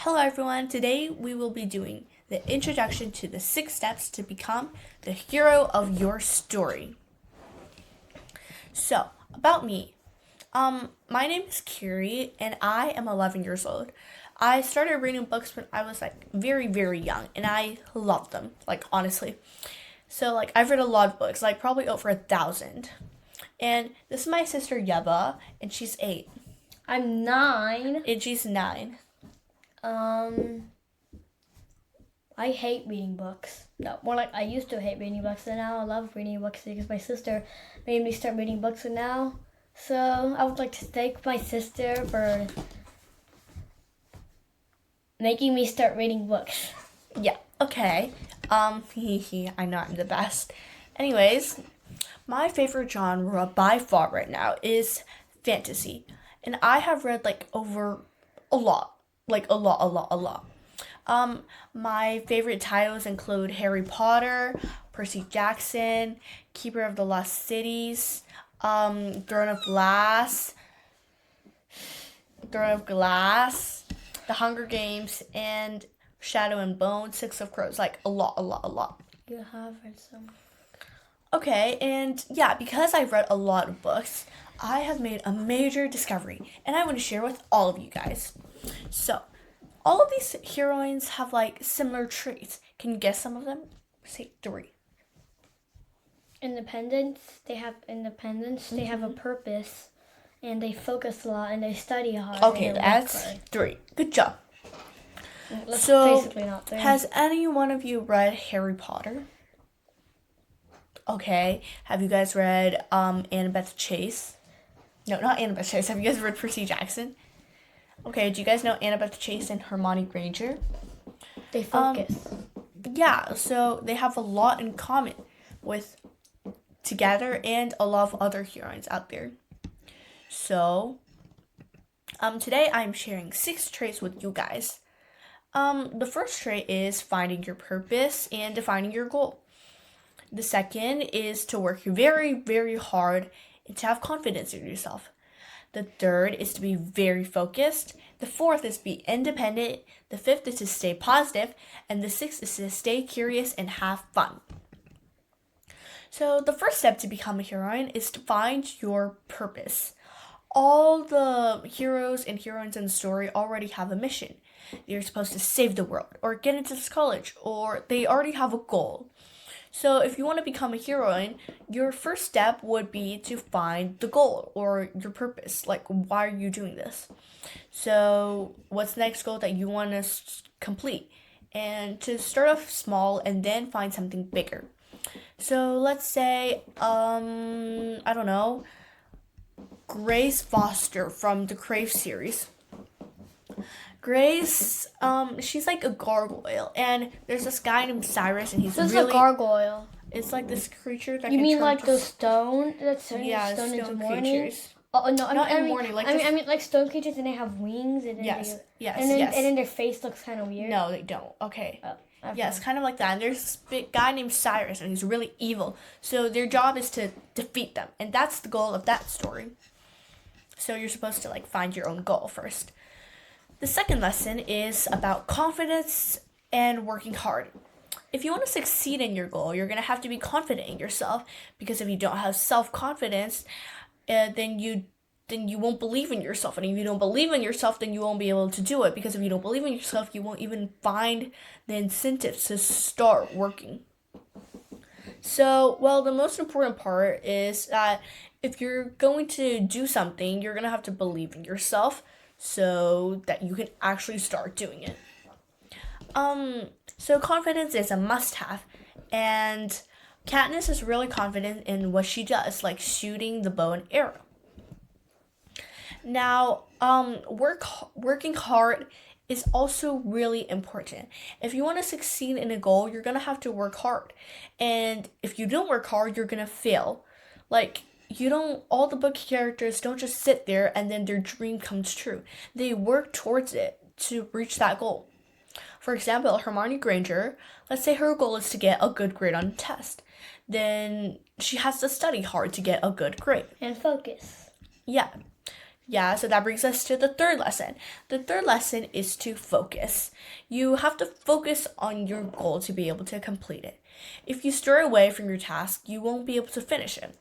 Hello everyone, today we will be doing the introduction to the 6 steps to become the hero of your story. So, about me. My name is Kiri and I am 11 years old. I started reading books when I was very, very young and I loved them, honestly. So I've read a lot of books, probably over 1,000. And this is my sister Yeba and she's 8. I'm 9. And she's 9. I hate reading books. No, more like I used to hate reading books, and now I love reading books because my sister made me start reading books, and now, so I would like to thank my sister for making me start reading books. Yeah, okay. I know I'm the best. Anyways, my favorite genre by far right now is fantasy. And I have read over a lot. A lot. My favorite titles include Harry Potter, Percy Jackson, Keeper of the Lost Cities, Throne of Glass, The Hunger Games, and Shadow and Bone, Six of Crows. A lot. You have read some. Okay, and yeah, because I've read a lot of books, I have made a major discovery, and I want to share with all of you guys. So, all of these heroines have similar traits. Can you guess some of them? Say 3. Independence. They have a purpose, and they focus a lot, and they study hard. Okay, that's 3. Good job. So, basically not 3. Has any one of you read Harry Potter? Okay. Have you guys read Annabeth Chase? No, not Annabeth Chase. Have you guys read Percy Jackson? Okay, do you guys know Annabeth Chase and Hermione Granger? They focus. Yeah, so they have a lot in common with together and a lot of other heroines out there. So, today I'm sharing 6 traits with you guys. The first trait is finding your purpose and defining your goal. The second is to work very, very hard and to have confidence in yourself. The third is to be very focused. The fourth is to be independent. The fifth is to stay positive. And the sixth is to stay curious and have fun. So the first step to become a heroine is to find your purpose. All the heroes and heroines in the story already have a mission. They're supposed to save the world or get into this college, or they already have a goal. So if you want to become a heroine, your first step would be to find the goal or your purpose. Why are you doing this? So what's the next goal that you want to complete? And to start off small and then find something bigger. So let's say, I don't know, Grace Foster from the Crave series. Grace, she's like a gargoyle, and there's this guy named Cyrus, and he's This really... is a gargoyle. It's this creature that you can mean turn the stone that's turning yeah, stone into creatures. morning? Oh no, Not I in mean, morning. I mean like stone creatures, and they have wings, and then yes. and then their face looks kind of weird. No, they don't. Okay. Oh, yes, kind of like that. And there's this big guy named Cyrus, and he's really evil. So their job is to defeat them, and that's the goal of that story. So you're supposed to find your own goal first. The second lesson is about confidence and working hard. If you want to succeed in your goal, you're going to have to be confident in yourself, because if you don't have self-confidence, then you won't believe in yourself. And if you don't believe in yourself, then you won't be able to do it, because if you don't believe in yourself, you won't even find the incentives to start working. So, the most important part is that if you're going to do something, you're going to have to believe in yourself so that you can actually start doing it. So confidence is a must-have, and Katniss is really confident in what she does, like shooting the bow and arrow. Now, working hard is also really important. If you want to succeed in a goal, you're gonna have to work hard, and if you don't work hard, you're gonna fail. All the book characters don't just sit there and then their dream comes true. They work towards it to reach that goal. For example, Hermione Granger, let's say her goal is to get a good grade on a test. Then she has to study hard to get a good grade. And focus. Yeah. Yeah, so that brings us to the third lesson. The third lesson is to focus. You have to focus on your goal to be able to complete it. If you stray away from your task, you won't be able to finish it.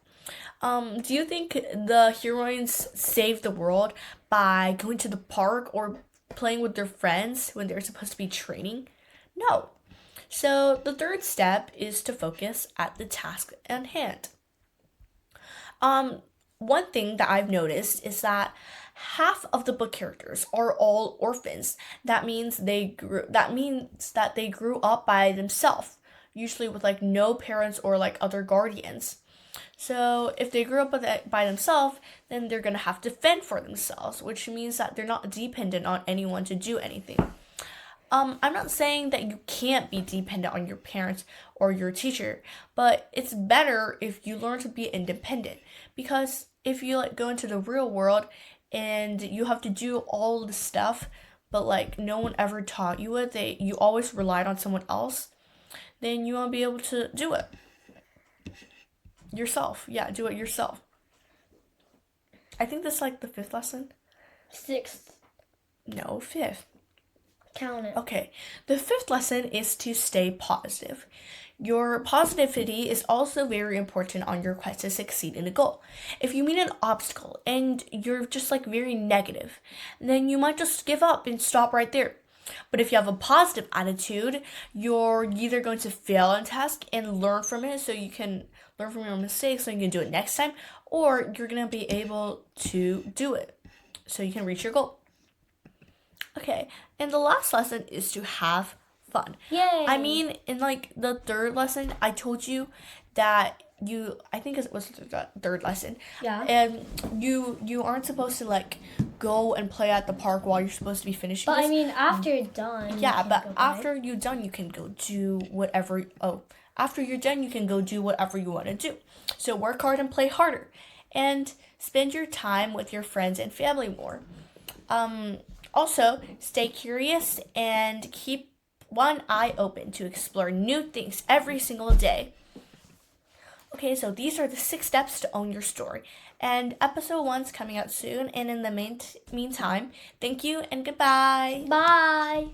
Do you think the heroines saved the world by going to the park or playing with their friends when they're supposed to be training? No. So the third step is to focus at the task at hand. Um, One thing that I've noticed is that half of the book characters are all orphans. That means that they grew up by themselves, usually with like no parents or like other guardians. So if they grew up by themselves, then they're gonna have to fend for themselves, which means that they're not dependent on anyone to do anything. I'm not saying that you can't be dependent on your parents or your teacher, but it's better if you learn to be independent. Because if you like go into the real world and you have to do all the stuff, but like no one ever taught you it, you always relied on someone else, then you won't be able to do it yourself. Yeah, do it yourself. I think that's like the fifth lesson. Sixth. No, fifth. Count it. Okay, the fifth lesson is to stay positive. Your positivity is also very important on your quest to succeed in a goal. If you meet an obstacle and you're just like very negative, then you might just give up and stop right there. But if you have a positive attitude, you're either going to fail on task and learn from it so you can learn from your mistakes so you can do it next time, or you're going to be able to do it so you can reach your goal. Okay, and the last lesson is to have fun. Yay! I mean, in like the third lesson, I told you that I think it was the third lesson. Yeah. And you aren't supposed to like go and play at the park while you're supposed to be finishing But this. I mean, after you're done. Yeah, you but can go after you're done, you can go do whatever. After you're done, you can go do whatever you want to do. So work hard and play harder, and spend your time with your friends and family more. Also, stay curious and keep one eye open to explore new things every single day. Okay, so these are the 6 steps to own your story. And episode 1's coming out soon. And in the meantime, thank you and goodbye. Bye.